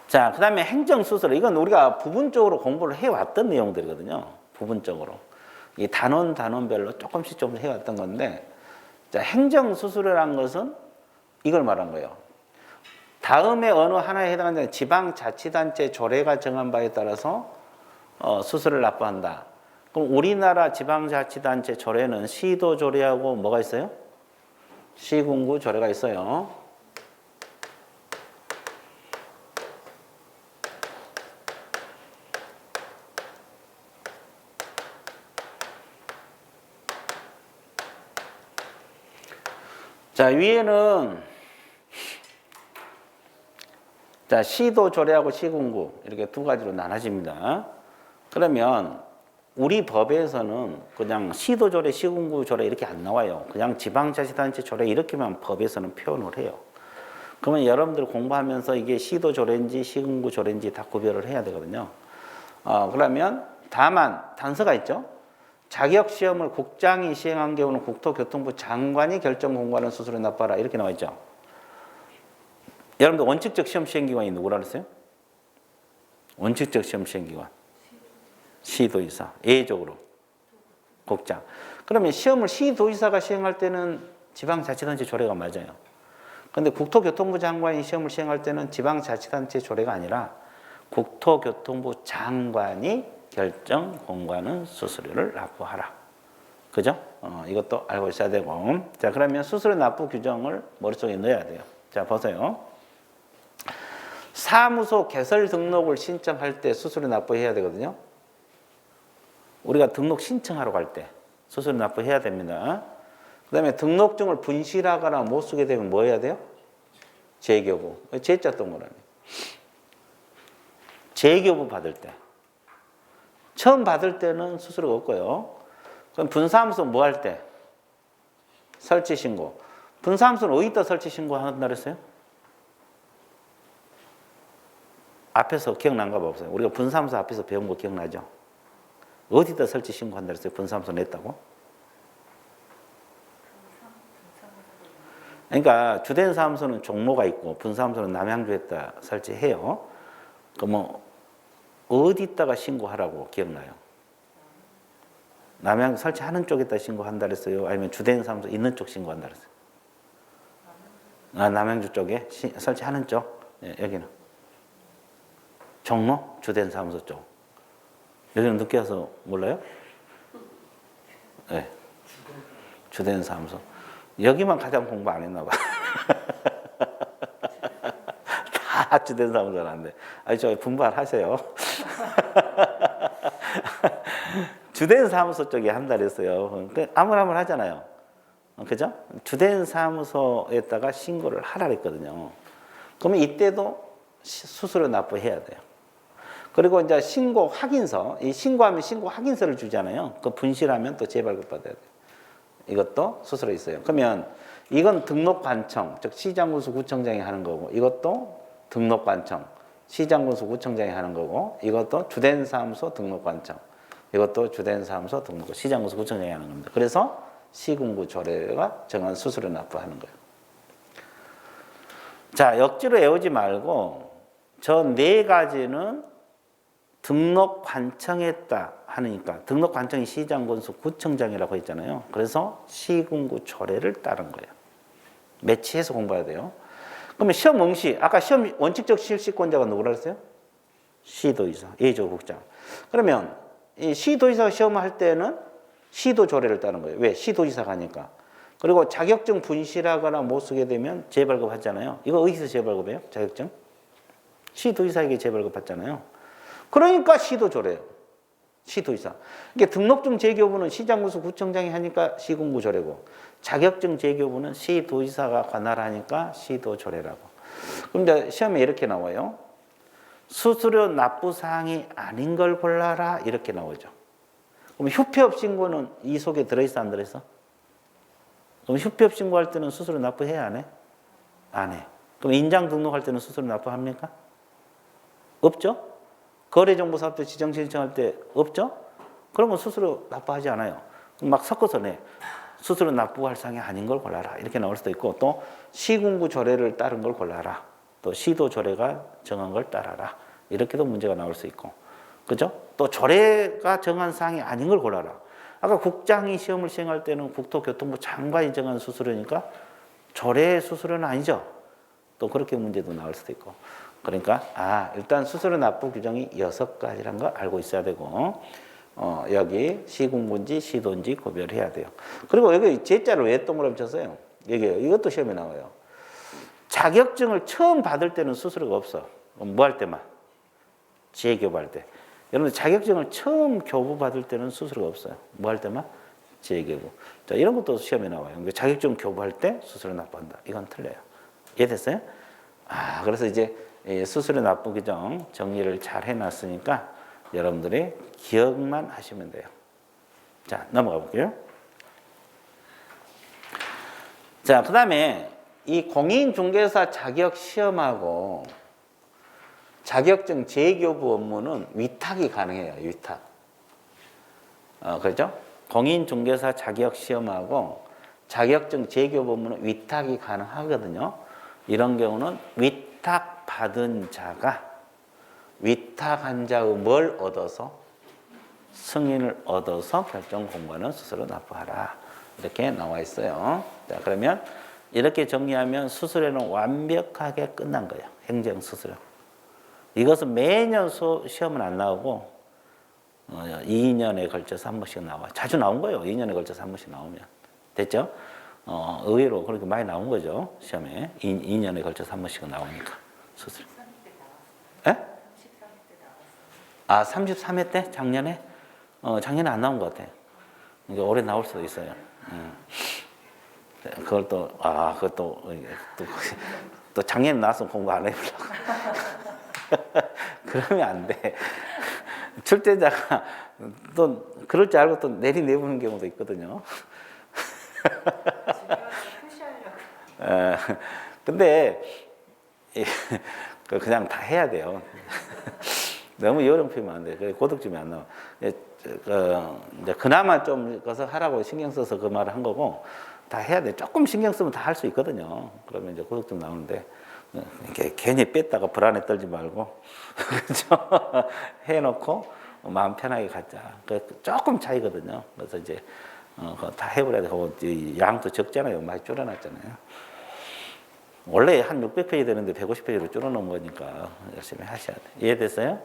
자, 그 다음에 행정수수료. 이건 우리가 부분적으로 공부를 해왔던 내용들이거든요. 부분적으로. 이 단원별로 조금씩 해왔던 건데, 자, 행정수수료라는 것은 이걸 말한 거예요. 다음에 어느 하나에 해당하는 지방자치단체 조례가 정한 바에 따라서 수수료를 납부한다. 그럼 우리나라 지방자치단체 조례는 시도 조례하고 뭐가 있어요? 시군구 조례가 있어요. 자, 위에는 자, 시도 조례하고 시군구 이렇게 두 가지로 나눠집니다. 그러면 우리 법에서는 그냥 시도 조례, 시군구 조례 이렇게 안 나와요. 그냥 지방자치단체 조례 이렇게만 법에서는 표현을 해요. 그러면 여러분들 공부하면서 이게 시도 조례인지 시군구 조례인지 다 구별을 해야 되거든요. 그러면 다만 단서가 있죠. 자격 시험을 국장이 시행한 경우는 국토교통부 장관이 결정 공고하는 수수료 납부하라 이렇게 나와 있죠. 여러분들 원칙적 시험 시행기관이 누구라 그랬어요? 원칙적 시험 시행기관. 시도의사, 예외적으로 국장. 그러면 시험을 시도의사가 시행할 때는 지방자치단체 조례가 맞아요. 그런데 국토교통부 장관이 시험을 시행할 때는 지방자치단체 조례가 아니라 국토교통부 장관이 결정 공고하는 수수료를 납부하라. 그죠? 이것도 알고 있어야 되고. 자, 그러면 수수료 납부 규정을 머릿속에 넣어야 돼요. 자, 보세요. 사무소 개설 등록을 신청할 때 수수료 납부해야 되거든요. 우리가 등록 신청하러 갈 때 수수료 납부해야 됩니다. 그 다음에 등록증을 분실하거나 못 쓰게 되면 뭐 해야 돼요? 재교부. 재자 동그라미. 재교부 받을 때. 처음 받을 때는 수수료가 없고요. 그럼 분사무소 뭐 할 때? 설치 신고. 분사무소는 어디다 설치 신고한다 그랬어요? 앞에서 기억난가 봐 없어요. 우리가 분사무소 앞에서 배운 거 기억나죠? 어디다 설치 신고한다 그랬어요? 분사무소 냈다고? 그러니까 주된 사무소는 종로가 있고 분사무소는 남양주에다 설치해요. 그럼 어디다가 신고하라고 기억나요? 남양 설치하는 쪽에다 신고한다 그랬어요? 아니면 주된 사무소 있는 쪽 신고한다 그랬어요? 남양주 쪽에 설치하는 쪽? 네, 여기는 종로 주된 사무소 쪽. 여기는 늦게 와서 몰라요? 네. 주된 사무소. 여기만 가장 공부 안 했나 봐. 다 주된 사무소는 안 돼. 아니, 저 분발하세요. 주된 사무소 쪽에 한다 그랬어요. 아무나 하잖아요. 그죠? 주된 사무소에다가 신고를 하라 그랬거든요. 그러면 이때도 수수료 납부해야 돼요. 그리고 이제 신고 확인서, 이 신고하면 신고 확인서를 주잖아요. 그 분실하면 또 재발급 받아야 돼요. 이것도 수수료 있어요. 그러면 이건 등록관청, 즉 시장군수 구청장이 하는 거고, 이것도 등록관청, 시장군수 구청장이 하는 거고, 이것도 주된 사무소 등록관청, 이것도 주된 사무소 등록, 시장군수 구청장이 하는 겁니다. 그래서 시군구 조례가 정한 수수료 납부하는 거예요. 자, 억지로 외우지 말고 저 네 가지는 등록 관청했다 하니까 등록 관청이 시장군수 구청장이라고 했잖아요. 그래서 시군구 조례를 따른 거예요. 매치해서 공부해야 돼요. 그러면 시험 응시, 아까 시험 원칙적 실시권자가 누구라 그랬어요? 시도의사, 예조 국장. 그러면 이 시도의사가 시험을 할 때는 시도 조례를 따른 거예요. 왜? 시도의사가 하니까. 그리고 자격증 분실하거나 못 쓰게 되면 재발급 하잖아요. 이거 어디서 재발급해요? 자격증? 시도의사에게 재발급 받잖아요. 그러니까 시도 조례예요. 시도지사. 그러니까 등록증 재교부는 시장군수 구청장이 하니까 시군구조례고 자격증 재교부는 시도지사가 관할하니까 시도조례라고. 그럼 이제 시험에 이렇게 나와요. 수수료 납부 사항이 아닌 걸 골라라 이렇게 나오죠. 그럼 휴폐업 신고는 이 속에 들어있어 안 들어있어? 그럼 휴폐업 신고할 때는 수수료 납부해야 안 해? 안 해. 그럼 인장 등록할 때는 수수료 납부합니까? 없죠? 거래정보사업자 지정 신청할 때 없죠? 그런 건 수수료 납부하지 않아요. 막 섞어서 내. 수수료 납부할 사항이 아닌 걸 골라라. 이렇게 나올 수도 있고 또 시군구 조례를 따른 걸 골라라. 또 시도 조례가 정한 걸 따라라. 이렇게도 문제가 나올 수 있고. 그죠? 또 조례가 정한 사항이 아닌 걸 골라라. 아까 국장이 시험을 시행할 때는 국토교통부 장관이 정한 수수료니까 조례 수수료는 아니죠. 또 그렇게 문제도 나올 수도 있고. 그러니까 일단 수수료 납부 규정이 6가지라는 거 알고 있어야 되고 여기 시군구인지 시도인지 구별해야 돼요. 그리고 여기 제자를 왜 동그라미 쳤어요? 이것도 시험에 나와요. 자격증을 처음 받을 때는 수수료가 없어. 뭐 할 때만? 재교부할 때. 여러분 자격증을 처음 교부받을 때는 수수료가 없어요. 뭐 할 때만? 재교부. 자, 이런 것도 시험에 나와요. 자격증 교부할 때 수수료 납부한다. 이건 틀려요. 이해됐어요? 그래서 이제 수수료 납부 규정 정리를 잘 해놨으니까 여러분들이 기억만 하시면 돼요. 자, 넘어가 볼게요. 자, 그 다음에 이 공인중개사 자격 시험하고 자격증 재교부 업무는 위탁이 가능해요. 위탁. 그렇죠? 공인중개사 자격 시험하고 자격증 재교부 업무는 위탁이 가능하거든요. 이런 경우는 위탁 받은 자가 위탁한 자의 뭘 얻어서 승인을 얻어서 결정 공고는 스스로 납부하라. 이렇게 나와 있어요. 자, 그러면 이렇게 정리하면 수수료는 완벽하게 끝난 거예요. 행정 수수료. 이것은 매년 시험은 안 나오고 2년에 걸쳐서 한 번씩 나와요. 자주 나온 거예요. 2년에 걸쳐서 한 번씩 나오면. 됐죠? 의외로 그렇게 많이 나온 거죠. 시험에. 2년에 걸쳐서 한 번씩 나오니까. 수수료. 예? 33회 때? 작년에? 작년에 안 나온 것 같아요. 그러니까 올해 나올 수도 있어요. 그걸 또 작년에 나와서 공부 안 해보려고. 그러면 안 돼. 출제자가 또 그럴 줄 알고 또 내보는 경우도 있거든요. 근데 그냥 다 해야 돼요. 너무 여름피면 안 돼. 고득점이 안 나와. 이제 그나마 좀 그래서 하라고 신경 써서 그 말을 한 거고 다 해야 돼. 조금 신경 쓰면 다 할 수 있거든요. 그러면 이제 고득점 나오는데 괜히 뺐다가 불안에 떨지 말고 그렇죠? 해놓고 마음 편하게 갖자. 조금 차이거든요. 그래서 이제 다 해버려야 돼. 양도 적잖아요. 많이 줄여놨잖아요. 원래 한 600페이지 되는데 150페이지로 줄여놓은 거니까 열심히 하셔야 돼. 이해됐어요?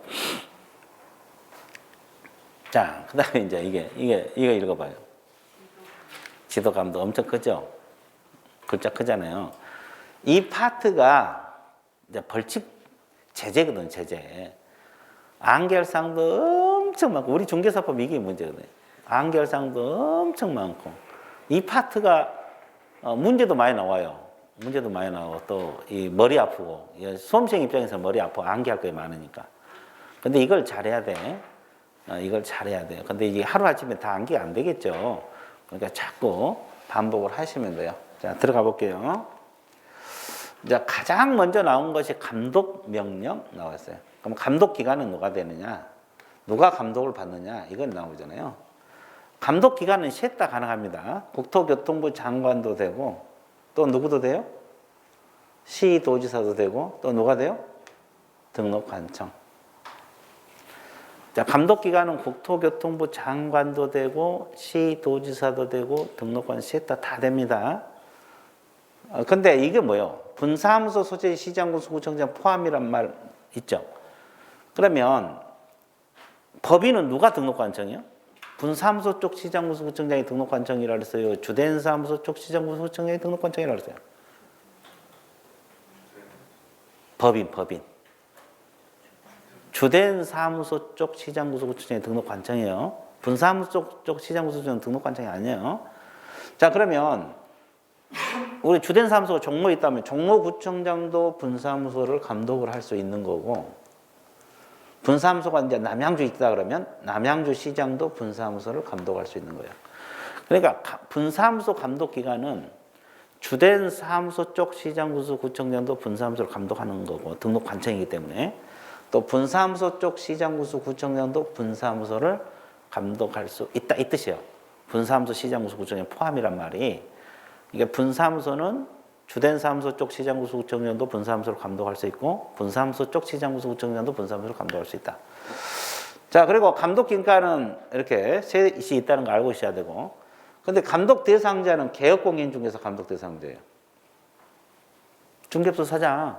자, 그 다음에 이제 이거 읽어봐요. 지도감도 엄청 크죠? 글자 크잖아요. 이 파트가 이제 벌칙 제재거든, 제재. 안결상도 엄청 많고, 우리 중개사법 이게 문제거든요. 안결상도 엄청 많고, 이 파트가 문제도 많이 나와요. 문제도 많이 나오고, 또 이 머리 아프고, 수험생 입장에서 머리 아프고, 암기할 게 많으니까. 근데 이걸 잘해야 돼. 이걸 잘해야 돼요. 근데 이게 하루아침에 다 암기가 안 되겠죠. 그러니까 자꾸 반복을 하시면 돼요. 자, 들어가 볼게요. 자, 가장 먼저 나온 것이 감독 명령 나왔어요. 그럼 감독 기관은 누가 되느냐? 누가 감독을 받느냐? 이건 나오잖아요. 감독 기관은 셋 다 가능합니다. 국토교통부 장관도 되고, 또 누구도 돼요? 시도지사도 되고, 또 누가 돼요? 등록관청. 자, 감독기관은 국토교통부 장관도 되고 시도지사도 되고 등록관 셋 다 됩니다. 근데 이게 뭐예요? 분사무소 소재 시장군수구청장 포함이란 말 있죠? 그러면 법인은 누가 등록관청이요? 분사무소 쪽 시장군수구청장이 등록관청이라고 했어요? 주된 사무소 쪽 시장군수구청장이 등록관청이라고 했어요? 법인. 주된 사무소 쪽 시장구조구청장의 등록 관청이에요. 분사무소 쪽 시장구조구청은 등록 관청이 아니에요. 자, 그러면 우리 주된 사무소가 종로에 있다면 종로구청장도 분사무소를 감독을 할 수 있는 거고, 분사무소가 이제 남양주에 있다 그러면 남양주 시장도 분사무소를 감독할 수 있는 거예요. 그러니까 분사무소 감독 기관은 주된 사무소 쪽 시장구조구청장도 분사무소를 감독하는 거고 등록 관청이기 때문에, 또 분사무소 쪽 시장구조구청장도 분사무소를 감독할 수 있다 이 뜻이에요. 분사무소 시장구조구청장 포함이란 말이. 이게 분사무소는 주된 사무소 쪽 시장구조구청장도 분사무소를 감독할 수 있고 분사무소 쪽 시장구조구청장도 분사무소를 감독할 수 있다. 자, 그리고 감독 기관은 이렇게 셋이 있다는 거 알고 있어야 되고, 근데 감독 대상자는 개업공인 중에서 감독 대상자예요. 중개업소 사장.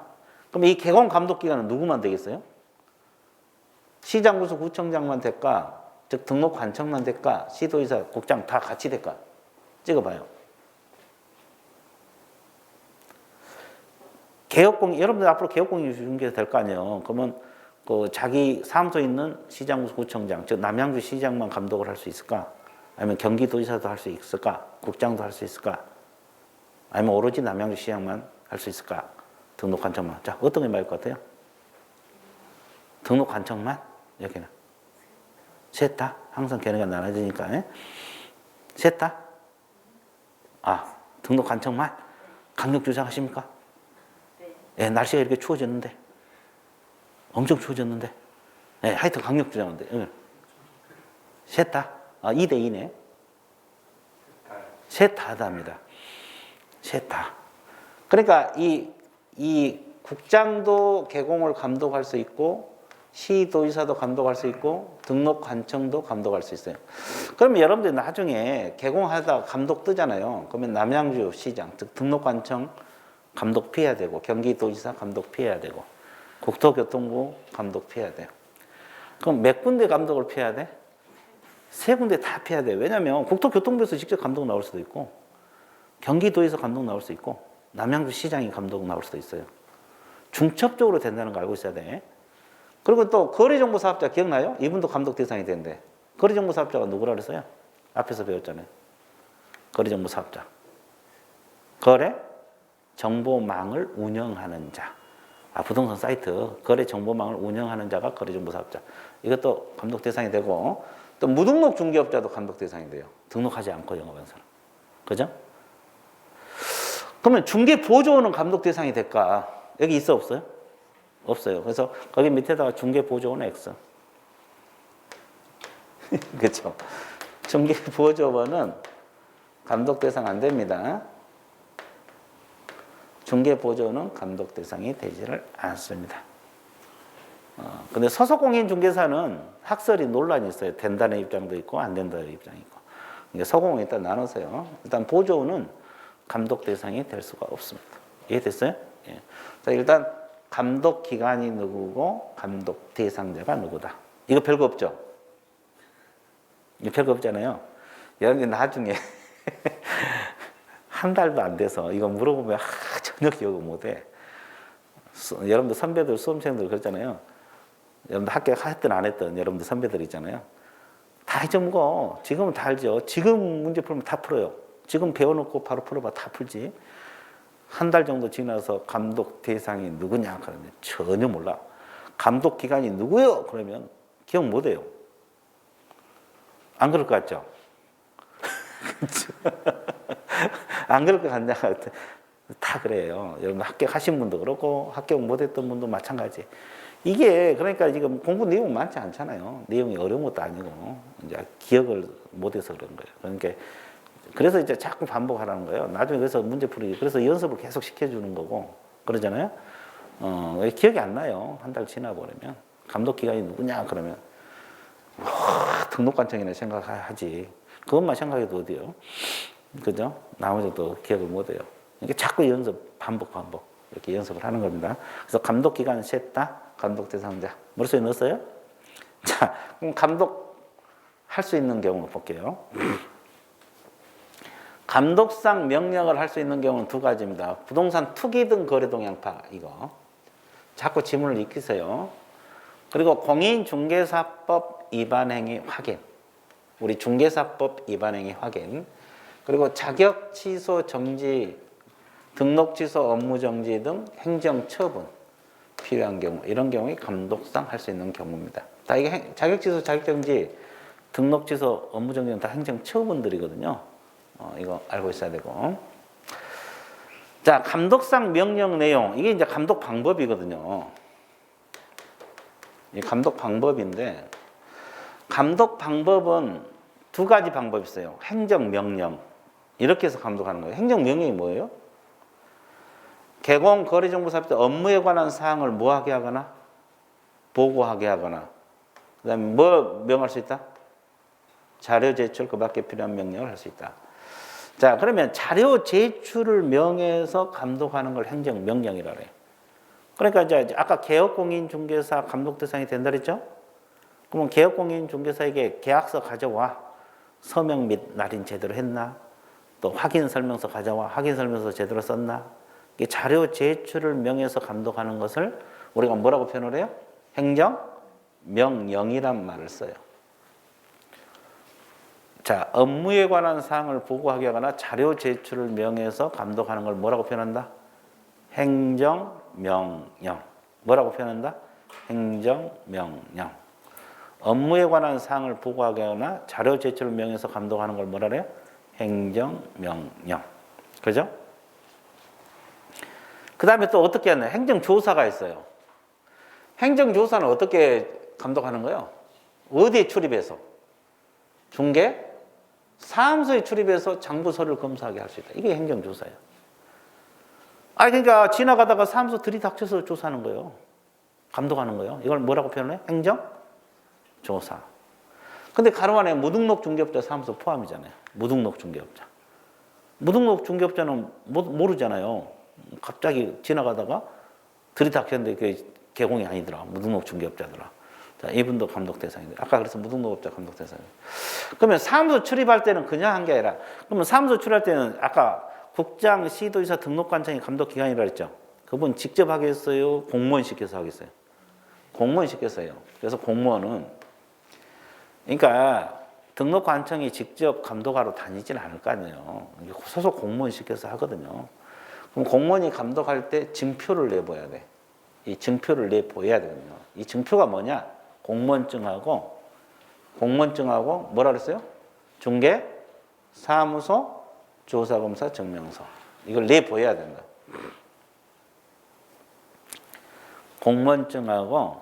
그럼 이 개공 감독 기관은 누구만 되겠어요? 시장구조구청장만 될까? 즉 등록 관청만 될까? 시도의사, 국장 다 같이 될까? 찍어봐요. 개업공인, 여러분들 앞으로 개업공인 중개사 될 거 아니에요. 그러면 그 자기 사무소에 있는 시장구청장, 즉 남양주 시장만 감독을 할 수 있을까? 아니면 경기도지사도 할 수 있을까? 국장도 할 수 있을까? 아니면 오로지 남양주 시장만 할 수 있을까? 등록 관청만. 자, 어떤 게 맞을 것 같아요? 등록 관청만? 여기는 셋 다? 항상 걔네가 나눠지니까. 예? 셋 다? 아, 등록 관청만? 강력 주장하십니까? 예, 날씨가 이렇게 추워졌는데, 엄청 추워졌는데, 예, 하여튼 강력 주장한데, 예. 셋 다? 아, 2대 2네. 셋 다답니다. 셋 다. 그러니까 이 국장도 개공을 감독할 수 있고, 시도의사도 감독할 수 있고, 등록 관청도 감독할 수 있어요. 그러면 여러분들 나중에 개공하다가 감독 뜨잖아요. 그러면 남양주 시장, 즉 등록 관청 감독 피해야 되고, 경기도지사 감독 피해야 되고, 국토교통부 감독 피해야 돼요. 그럼 몇 군데 감독을 피해야 돼? 세 군데 다 피해야 돼요. 왜냐면 국토교통부에서 직접 감독 나올 수도 있고, 경기도에서 감독 나올 수 있고, 남양주 시장이 감독 나올 수도 있어요. 중첩적으로 된다는 거 알고 있어야 돼. 그리고 또 거래정보사업자 기억나요? 이분도 감독 대상이 되는데, 거래정보사업자가 누구라 그랬어요? 앞에서 배웠잖아요. 거래정보사업자. 거래 정보망을 운영하는 자. 아, 부동산 사이트 거래 정보망을 운영하는 자가 거래정보사업자. 이것도 감독 대상이 되고, 또 무등록 중개업자도 감독 대상이 돼요. 등록하지 않고 영업한 사람. 그죠? 그러면 중개보조원은 감독 대상이 될까? 여기 있어 없어요? 없어요. 그래서 거기 밑에다가 중개보조원 X. 그렇죠? 중개보조원은 감독 대상 안 됩니다. 중개보조원은 감독 대상이 되지를 않습니다. 근데 소속공인 중개사는 학설이 논란이 있어요. 된다는 입장도 있고 안 된다는 입장이 있고. 이게 소공은 일단 나눠서요. 일단 보조원은 감독 대상이 될 수가 없습니다. 이해됐어요? 예. 자, 일단 감독 기관이 누구고 감독 대상자가 누구다. 이거 별거 없죠? 이거 별거 없잖아요. 여러분들 나중에 한 달도 안 돼서 이거 물어보면 전혀 기억을 못해. 여러분들 선배들 수험생들 그랬잖아요. 여러분들 합격 했든 안 했든 여러분들 선배들 있잖아요. 다 잊어먹어. 지금은 다 알죠. 지금 문제 풀면 다 풀어요. 지금 배워놓고 바로 풀어봐 다 풀지. 한 달 정도 지나서 감독 대상이 누구냐 그러면 전혀 몰라. 감독 기관이 누구요? 그러면 기억 못해요. 안 그럴 것 같죠? 안 그럴 것 같냐? 다 그래요. 여러분 합격하신 분도 그렇고 합격 못했던 분도 마찬가지. 이게 그러니까 지금 공부 내용 많지 않잖아요. 내용이 어려운 것도 아니고 이제 기억을 못해서 그런 거예요. 그러니까 그래서 이제 자꾸 반복하라는 거예요. 나중에 그래서 문제 풀기 그래서 연습을 계속 시켜주는 거고 그러잖아요. 기억이 안 나요. 한 달 지나 버리면 감독 기관이 누구냐 그러면 등록관청이나 생각하지. 그것만 생각해도 어디요? 그죠? 나머지 또 기억을 못해요. 이게 자꾸 연습, 반복 이렇게 연습을 하는 겁니다. 그래서 감독 기관 셋 다 감독 대상자 머릿속에 넣었어요? 자, 그럼 감독 할 수 있는 경우 볼게요. 감독상 명령을 할 수 있는 경우는 두 가지입니다. 부동산 투기 등 거래 동향파 이거 자꾸 지문을 익히세요. 그리고 공인중개사법 위반행위 확인. 우리 중개사법 위반행위 확인. 그리고 자격 취소 정지, 등록 취소 업무 정지 등 행정 처분 필요한 경우, 이런 경우에 감독상 할 수 있는 경우입니다. 다 이게 자격 취소, 자격 정지, 등록 취소, 업무 정지는 다 행정 처분들이거든요. 이거 알고 있어야 되고. 자, 감독상 명령 내용. 이게 이제 감독 방법이거든요. 이 감독 방법인데, 감독 방법은 두 가지 방법이 있어요. 행정명령. 이렇게 해서 감독하는 거예요. 행정명령이 뭐예요? 개공 거래정보사업 때 업무에 관한 사항을 뭐하게 하거나 보고하게 하거나, 그 다음에 뭐 명할 수 있다? 자료 제출, 그 밖에 필요한 명령을 할 수 있다. 자, 그러면 자료 제출을 명해서 감독하는 걸 행정명령이라 그래요. 그러니까 이제 아까 개업공인중개사 감독 대상이 된다 그랬죠? 그러면 개업공인중개사에게 계약서 가져와. 서명 및 날인 제대로 했나? 또 확인설명서 가져와. 확인설명서 제대로 썼나? 이게 자료 제출을 명해서 감독하는 것을 우리가 뭐라고 표현을 해요? 행정명령이란 말을 써요. 자, 업무에 관한 사항을 보고하게 하거나 자료 제출을 명해서 감독하는 걸 뭐라고 표현한다? 행정명령. 뭐라고 표현한다? 행정명령. 업무에 관한 사항을 보고하게 하거나 자료 제출을 명해서 감독하는 걸 뭐라 그래요? 행정명령. 그죠? 그 다음에 또 어떻게 하냐? 행정조사가 있어요. 행정조사는 어떻게 감독하는 거예요? 어디에 출입해서? 중개? 사무소에 출입해서 장부 서류를 검사하게 할 수 있다. 이게 행정조사예요. 그러니까 지나가다가 사무소 들이닥쳐서 조사하는 거예요. 감독하는 거예요. 이걸 뭐라고 표현해? 행정조사. 근데 가로 안에 무등록 중개업자 사무소 포함이잖아요. 무등록 중개업자. 무등록 중개업자는 모르잖아요. 갑자기 지나가다가 들이닥쳤는데 그게 개공이 아니더라. 무등록 중개업자더라. 자, 이분도 감독 대상인데. 아까 그래서 무등록업자 감독 대상이에요. 그러면 사무소 출입할 때는 그냥 한 게 아니라, 그러면 사무소 출입할 때는 아까 국장, 시도지사, 등록관청이 감독 기관이라 했죠. 그분 직접 하겠어요? 공무원 시켜서 하겠어요? 공무원 시켜서 해요. 그래서 공무원은, 그러니까 등록관청이 직접 감독하러 다니지는 않을 거 아니에요. 소속 공무원 시켜서 하거든요. 그럼 공무원이 감독할 때 증표를 내보여야 돼. 이 증표를 내보여야 되거든요. 이 증표가 뭐냐? 공무원증하고 뭐라 그랬어요? 중개, 사무소, 조사검사, 증명서. 이걸 내보여야 된다. 공무원증하고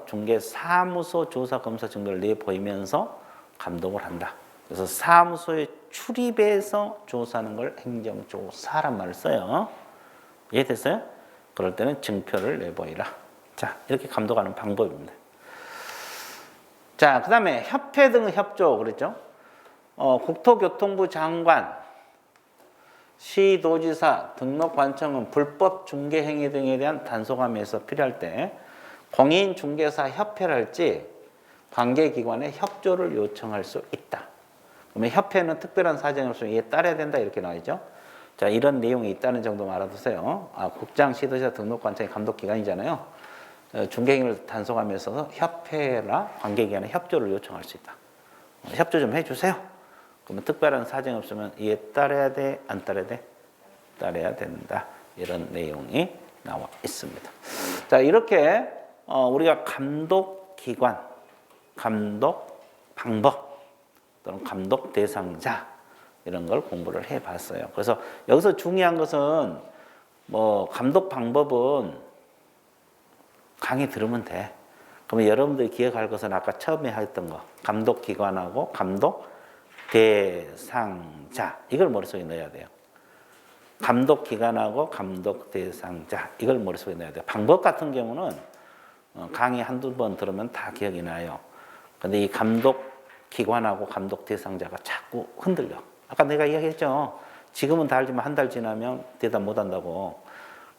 중개, 사무소, 조사검사 증거를 내보이면서 감독을 한다. 그래서 사무소에 출입해서 조사하는 걸 행정조사란 말을 써요. 이해됐어요? 그럴 때는 증표를 내보이라. 자, 이렇게 감독하는 방법입니다. 자, 그 다음에 협회 등 협조 그랬죠? 국토교통부 장관, 시도지사, 등록관청은 불법 중개행위 등에 대한 단속함에서 필요할 때 공인중개사 협회를 할지 관계기관의 협조를 요청할 수 있다. 그러면 협회는 특별한 사정이 없으면 이에 따라야 된다 이렇게 나와있죠. 자, 이런 내용이 있다는 정도만 알아두세요. 국장, 시도지사, 등록관청이 감독기관이잖아요. 중개행위를 단속하면서 협회나 관계기관의 협조를 요청할 수 있다. 협조 좀 해주세요. 그러면 특별한 사정이 없으면 이에 따라야 돼? 안 따라야 돼? 따라야 된다. 이런 내용이 나와 있습니다. 자, 이렇게 우리가 감독기관, 감독 방법 또는 감독 대상자 이런 걸 공부를 해봤어요. 그래서 여기서 중요한 것은 감독 방법은 강의 들으면 돼. 그러면 여러분들이 기억할 것은 아까 처음에 했던 거, 감독기관하고 감독 대상자 이걸 머릿속에 넣어야 돼요. 감독기관하고 감독 대상자 이걸 머릿속에 넣어야 돼요. 방법 같은 경우는 강의 한두 번 들으면 다 기억이 나요. 근데 이 감독기관하고 감독 대상자가 자꾸 흔들려. 아까 내가 이야기했죠. 지금은 다 알지만 한 달 지나면 대답 못 한다고.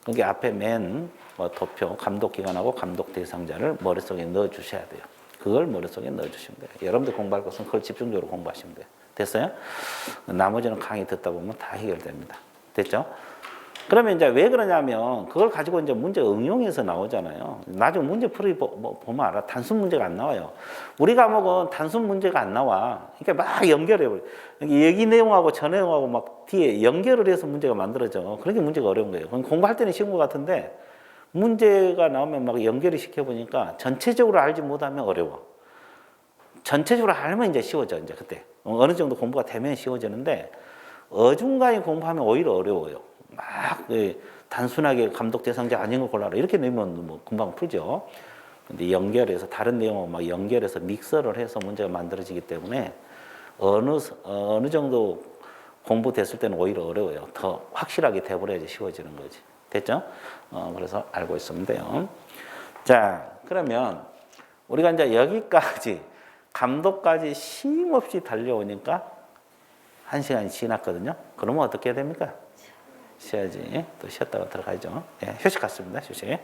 그게 앞에 맨 도표 감독기관하고 감독 대상자를 머릿속에 넣어주셔야 돼요. 그걸 머릿속에 넣어주시면 돼요. 여러분들 공부할 것은 그걸 집중적으로 공부하시면 돼요. 됐어요? 나머지는 강의 듣다 보면 다 해결됩니다. 됐죠? 그러면 이제 왜 그러냐면 그걸 가지고 이제 문제 응용해서 나오잖아요. 나중에 문제 풀이 보면 알아. 단순 문제가 안 나와요. 우리 과목은 단순 문제가 안 나와. 그러니까 막 연결해버려. 여기 내용하고 저 내용하고 막 뒤에 연결을 해서 문제가 만들어져. 그러니까 문제가 어려운 거예요. 공부할 때는 쉬운 것 같은데 문제가 나오면 막 연결을 시켜보니까 전체적으로 알지 못하면 어려워. 전체적으로 알면 이제 쉬워져. 이제 그때 어느 정도 공부가 되면 쉬워지는데 어중간히 공부하면 오히려 어려워요. 막 단순하게 감독 대상자 아닌 걸 골라라 이렇게 내면 뭐 금방 풀죠. 근데 연결해서 다른 내용을 막 연결해서 믹서를 해서 문제가 만들어지기 때문에 어느 정도 공부됐을 때는 오히려 어려워요. 더 확실하게 돼버려야지 쉬워지는 거지. 됐죠? 그래서 알고 있으면 돼요. 자, 그러면 우리가 이제 여기까지 감독까지 쉼없이 달려오니까 1시간이 지났거든요. 그러면 어떻게 해야 됩니까? 쉬어야지. 또 쉬었다가 들어가야죠. 예, 휴식 갔습니다. 휴식.